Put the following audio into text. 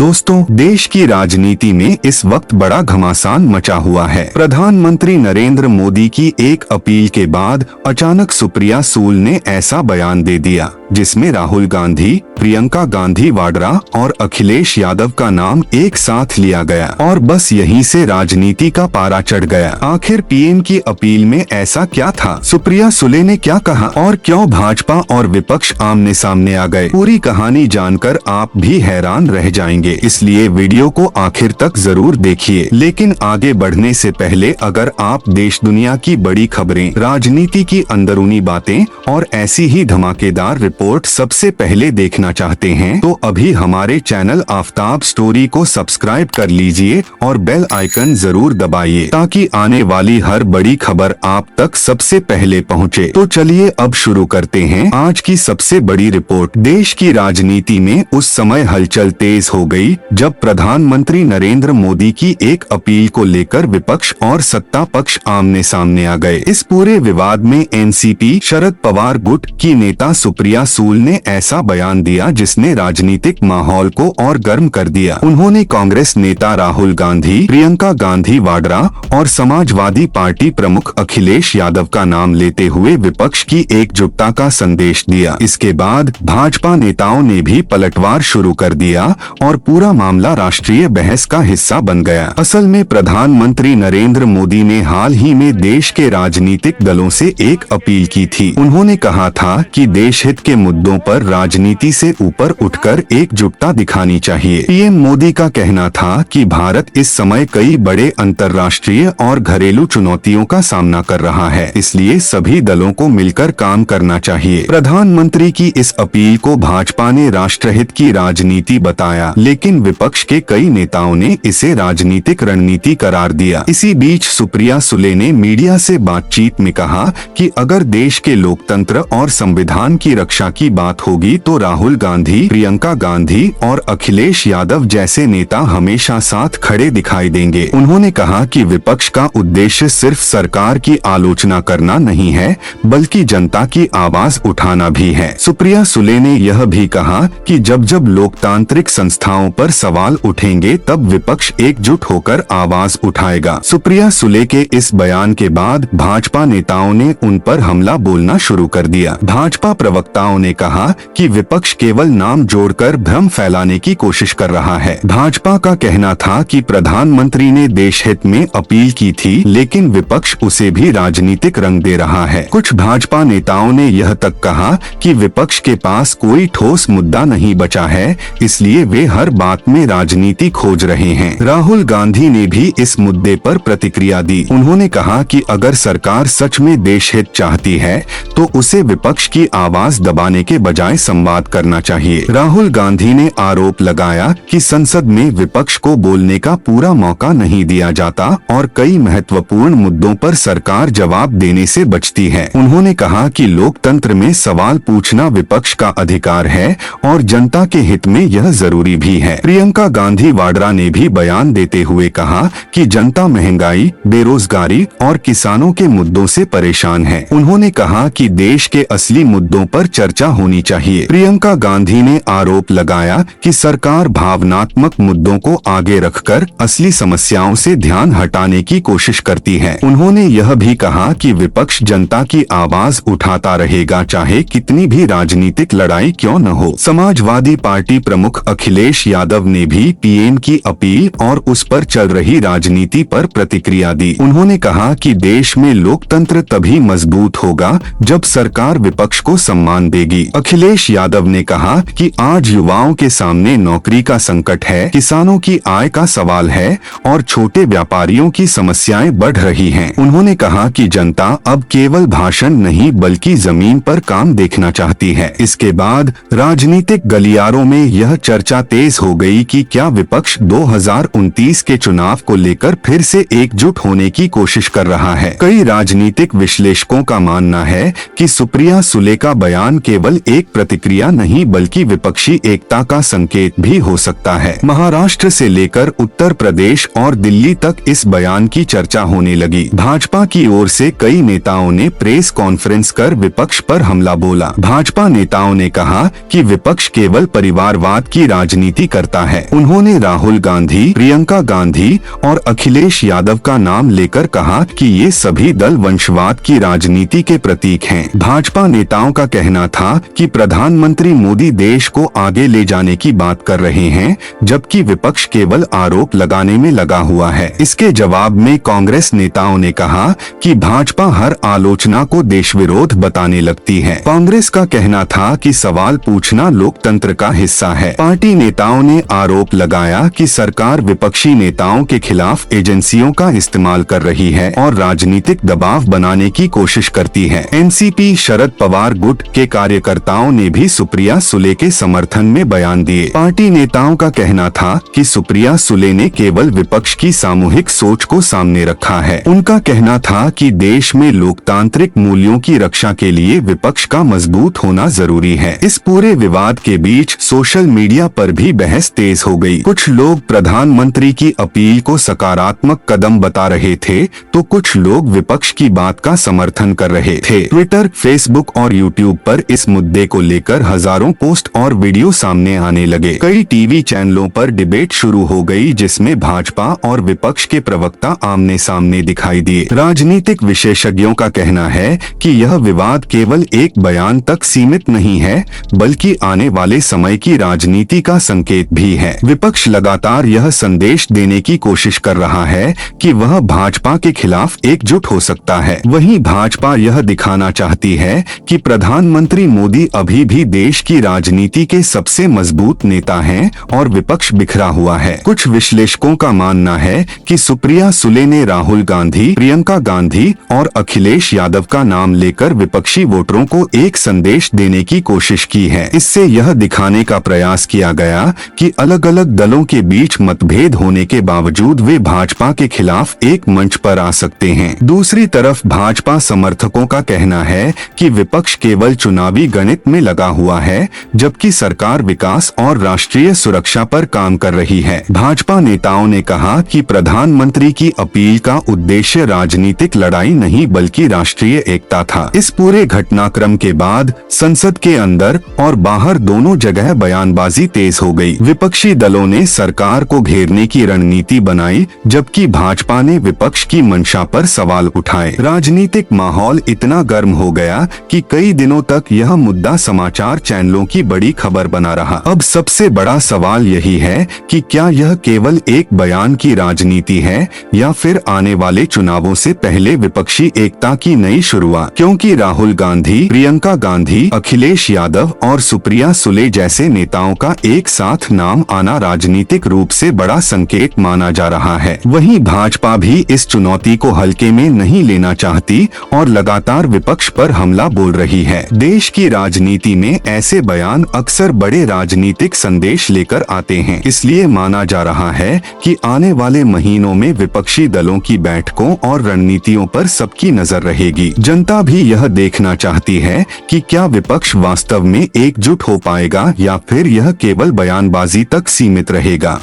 दोस्तों, देश की राजनीति में इस वक्त बड़ा घमासान मचा हुआ है। प्रधानमंत्री नरेंद्र मोदी की एक अपील के बाद अचानक सुप्रिया सूल ने ऐसा बयान दे दिया जिसमें राहुल गांधी, प्रियंका गांधी वाड्रा और अखिलेश यादव का नाम एक साथ लिया गया और बस यहीं से राजनीति का पारा चढ़ गया। आखिर पीएम की अपील में ऐसा क्या था? सुप्रिया सुले ने क्या कहा और क्यों भाजपा और विपक्ष आमने सामने आ गए? पूरी कहानी जानकर आप भी हैरान रह जाएंगे, इसलिए वीडियो को आखिर तक जरूर देखिए। लेकिन आगे बढ़ने से पहले अगर आप देश दुनिया की बड़ी खबरें, राजनीति की अंदरूनी बातें और ऐसी ही धमाकेदार रिपोर्ट सबसे पहले देखना चाहते हैं तो अभी हमारे चैनल आफताब स्टोरी को सब्सक्राइब कर लीजिए और बेल आइकन जरूर दबाइए ताकि आने वाली हर बड़ी खबर आप तक सबसे पहले पहुंचे। तो चलिए अब शुरू करते हैं आज की सबसे बड़ी रिपोर्ट। देश की राजनीति में उस समय हलचल तेज हो गई जब प्रधानमंत्री नरेंद्र मोदी की एक अपील को लेकर विपक्ष और सत्ता पक्ष आमने सामने आ गए। इस पूरे विवाद में एनसीपी शरद पवार गुट की नेता सुप्रिया सूल ने ऐसा बयान दिया जिसने राजनीतिक माहौल को और गर्म कर दिया। उन्होंने कांग्रेस नेता राहुल गांधी, प्रियंका गांधी वाड्रा और समाजवादी पार्टी प्रमुख अखिलेश यादव का नाम लेते हुए विपक्ष की एकजुटता का संदेश दिया। इसके बाद भाजपा नेताओं ने भी पलटवार शुरू कर दिया और पूरा मामला राष्ट्रीय बहस का हिस्सा बन गया। असल में प्रधानमंत्री नरेंद्र मोदी ने हाल ही में देश के राजनीतिक दलों से एक अपील की थी। उन्होंने कहा था कि देश हित के मुद्दों पर राजनीति से ऊपर उठकर एकजुटता दिखानी चाहिए। पीएम मोदी का कहना था कि भारत इस समय कई बड़े अंतर्राष्ट्रीय और घरेलू चुनौतियों का सामना कर रहा है, इसलिए सभी दलों को मिलकर काम करना चाहिए। प्रधानमंत्री की इस अपील को भाजपा ने राष्ट्रहित की राजनीति बताया, लेकिन विपक्ष के कई नेताओं ने इसे राजनीतिक रणनीति करार दिया। इसी बीच सुप्रिया सुले ने मीडिया से बातचीत में कहा कि अगर देश के लोकतंत्र और संविधान की रक्षा की बात होगी तो राहुल गांधी, प्रियंका गांधी और अखिलेश यादव जैसे नेता हमेशा साथ खड़े दिखाई देंगे। उन्होंने कहा कि विपक्ष का उद्देश्य सिर्फ सरकार की आलोचना करना नहीं है, बल्कि जनता की आवाज उठाना भी है। सुप्रिया सुले ने यह भी कहा कि जब जब लोकतांत्रिक संस्थाओं पर सवाल उठेंगे तब विपक्ष एकजुट होकर आवाज उठाएगा। सुप्रिया सुले के इस बयान के बाद भाजपा नेताओं ने उन पर हमला बोलना शुरू कर दिया। भाजपा प्रवक्ताओं ने कहा कि विपक्ष केवल नाम जोड़कर भ्रम फैलाने की कोशिश कर रहा है। भाजपा का कहना था कि प्रधानमंत्री ने देश हित में अपील की थी, लेकिन विपक्ष उसे भी राजनीतिक रंग दे रहा है। कुछ भाजपा नेताओं ने यह तक कहा कि विपक्ष के पास कोई ठोस मुद्दा नहीं बचा है, इसलिए वे हर बात में राजनीति खोज रहे हैं। राहुल गांधी ने भी इस मुद्दे पर प्रतिक्रिया दी। उन्होंने कहा कि अगर सरकार सच में देश हित चाहती है तो उसे विपक्ष की आवाज दबाने के बजाय संवाद करना चाहिए। राहुल गांधी ने आरोप लगाया कि संसद में विपक्ष को बोलने का पूरा मौका नहीं दिया जाता और कई महत्वपूर्ण मुद्दों पर सरकार जवाब देने से बचती है। उन्होंने कहा कि लोकतंत्र में सवाल पूछना विपक्ष का अधिकार है और जनता के हित में यह जरूरी भी है। प्रियंका गांधी वाड्रा ने भी बयान देते हुए कहा कि जनता महंगाई, बेरोजगारी और किसानों के मुद्दों से परेशान है। उन्होंने कहा कि देश के असली मुद्दों पर चर्चा होनी चाहिए। प्रियंका गांधी ने आरोप लगाया कि सरकार भावनात्मक मुद्दों को आगे रखकर असली समस्याओं से ध्यान हटाने की कोशिश करती है। उन्होंने यह भी कहा कि विपक्ष जनता की आवाज उठाता रहेगा, चाहे कितनी भी राजनीतिक लड़ाई क्यों न हो। समाजवादी पार्टी प्रमुख अखिलेश यादव ने भी पीएम की अपील और उस पर चल रही राजनीति पर प्रतिक्रिया दी। उन्होंने कहा कि देश में लोकतंत्र तभी मजबूत होगा जब सरकार विपक्ष को सम्मान देगी। अखिलेश यादव ने कहा कि आज युवाओं के सामने नौकरी का संकट है, किसानों की आय का सवाल है और छोटे व्यापारियों की समस्याएं बढ़ रही हैं। उन्होंने कहा कि जनता अब केवल भाषण नहीं बल्कि जमीन पर काम देखना चाहती है। इसके बाद राजनीतिक गलियारों में यह चर्चा तेज हो गई कि क्या विपक्ष 2029 के चुनाव को लेकर फिर से एकजुट होने की कोशिश कर रहा है। कई राजनीतिक विश्लेषकों का मानना है कि सुप्रिया सुले का बयान केवल एक प्रतिक्रिया नहीं बल्कि विपक्षी एकता का संकेत भी हो सकता है। महाराष्ट्र से लेकर उत्तर प्रदेश और दिल्ली तक इस बयान की चर्चा होने लगी। भाजपा की ओर से कई नेताओं ने प्रेस कॉन्फ्रेंस कर विपक्ष पर हमला बोला। भाजपा नेताओं ने कहा कि विपक्ष केवल परिवारवाद की राजनीति करता है। उन्होंने राहुल गांधी, प्रियंका गांधी और अखिलेश यादव का नाम लेकर कहा कि ये सभी दल वंशवाद की राजनीति के प्रतीक हैं। भाजपा नेताओं का कहना था कि प्रधानमंत्री मोदी देश को आगे ले जाने की बात कर रहे हैं, जबकि विपक्ष केवल आरोप लगाने में लगा हुआ है। इसके जवाब में कांग्रेस नेताओं ने कहा कि भाजपा हर आलोचना को देशविरोध बताने लगती है। कांग्रेस का कहना था कि सवाल पूछना लोकतंत्र का हिस्सा है। पार्टी नेताओं ने आरोप लगाया कि सरकार विपक्षी नेताओं के खिलाफ एजेंसियों का इस्तेमाल कर रही है और राजनीतिक दबाव बनाने की कोशिश करती है। एनसीपी शरद पवार गुट के कार्यकर्ताओं ने भी सुप्रिया सुले के समर्थन में बयान दिए। पार्टी नेताओं का कहना था कि सुप्रिया सुले ने केवल विपक्ष की सामूहिक सोच को सामने रखा है। उनका कहना था कि देश में लोकतांत्रिक मूल्यों की रक्षा के लिए विपक्ष का मजबूत होना जरूरी है। इस पूरे विवाद के बीच सोशल मीडिया पर भी बहस तेज हो गई। कुछ लोग प्रधानमंत्री की अपील को सकारात्मक कदम बता रहे थे तो कुछ लोग विपक्ष की बात का समर्थन कर रहे थे। ट्विटर, फेसबुक और यूट्यूब पर इस मुद्दे को लेकर हजारों पोस्ट और वीडियो सामने आने लगे। कई टीवी चैनलों पर डिबेट शुरू हो गई जिसमें भाजपा और विपक्ष के प्रवक्ता आमने सामने दिखाई दिए। राजनीतिक विशेषज्ञों का कहना है कि यह विवाद केवल एक बयान तक सीमित नहीं है बल्कि आने वाले समय की राजनीति का संकेत भी है। विपक्ष लगातार यह संदेश देने की कोशिश कर रहा है कि वह भाजपा के खिलाफ एकजुट हो सकता है। वहीं भाजपा यह दिखाना चाहती है कि प्रधानमंत्री मोदी अभी भी देश की राजनीति के सबसे मजबूत नेता हैं और विपक्ष बिखरा हुआ है। कुछ विश्लेषकों का मानना है कि सुप्रिया सुले ने राहुल गांधी, प्रियंका गांधी और अखिलेश यादव का नाम लेकर विपक्षी वोटरों को एक संदेश देने की कोशिश की है। इससे यह दिखाने का प्रयास किया गया कि अलग अलग दलों के बीच मतभेद होने के बावजूद वे भाजपा के खिलाफ एक मंच पर आ सकते हैं। दूसरी तरफ भाजपा समर्थकों का कहना है कि विपक्ष केवल चुनावी गणित में लगा हुआ है जबकि सरकार विकास और राष्ट्रीय सुरक्षा पर काम कर रही है। भाजपा नेताओं ने कहा कि प्रधानमंत्री की अपील का उद्देश्य राजनीतिक लड़ाई नहीं बल्कि राष्ट्रीय एकता था। इस पूरे घटनाक्रम के बाद संसद के अंदर और बाहर दोनों जगह बयानबाजी तेज हो गई। विपक्षी दलों ने सरकार को घेरने की रणनीति बनाई जबकि भाजपा ने विपक्ष की मंशा पर सवाल उठाए। राजनीतिक माहौल इतना गर्म हो गया कि कई दिनों तक यह मुद्दा समाचार चैनलों की बड़ी खबर बना रहा। अब सबसे बड़ा सवाल यही है कि क्या यह केवल एक बयान की राजनीति है या फिर आने वाले चुनावों से पहले विपक्षी एकता की नई शुरुआत। क्योंकि राहुल गांधी, प्रियंका गांधी, अखिलेश यादव और सुप्रिया सुले जैसे नेताओं का एक साथ नाम आना राजनीतिक रूप से बड़ा संकेत माना जा रहा है। वहीं भाजपा भी इस चुनौती को हल्के में नहीं लेना चाहती और लगातार विपक्ष पर हमला बोल रही है। देश की राजनीति में ऐसे बयान अक्सर बड़े राजनीतिक संदेश लेकर आते हैं। इसलिए माना जा रहा है कि आने वाले महीनों में विपक्षी दलों की बैठकों और रणनीतियों पर सबकी नजर रहेगी। जनता भी यह देखना चाहती है कि क्या विपक्ष वास्तव में एकजुट हो पाएगा या फिर यह केवल बयानबाजी तक सीमित रहेगा।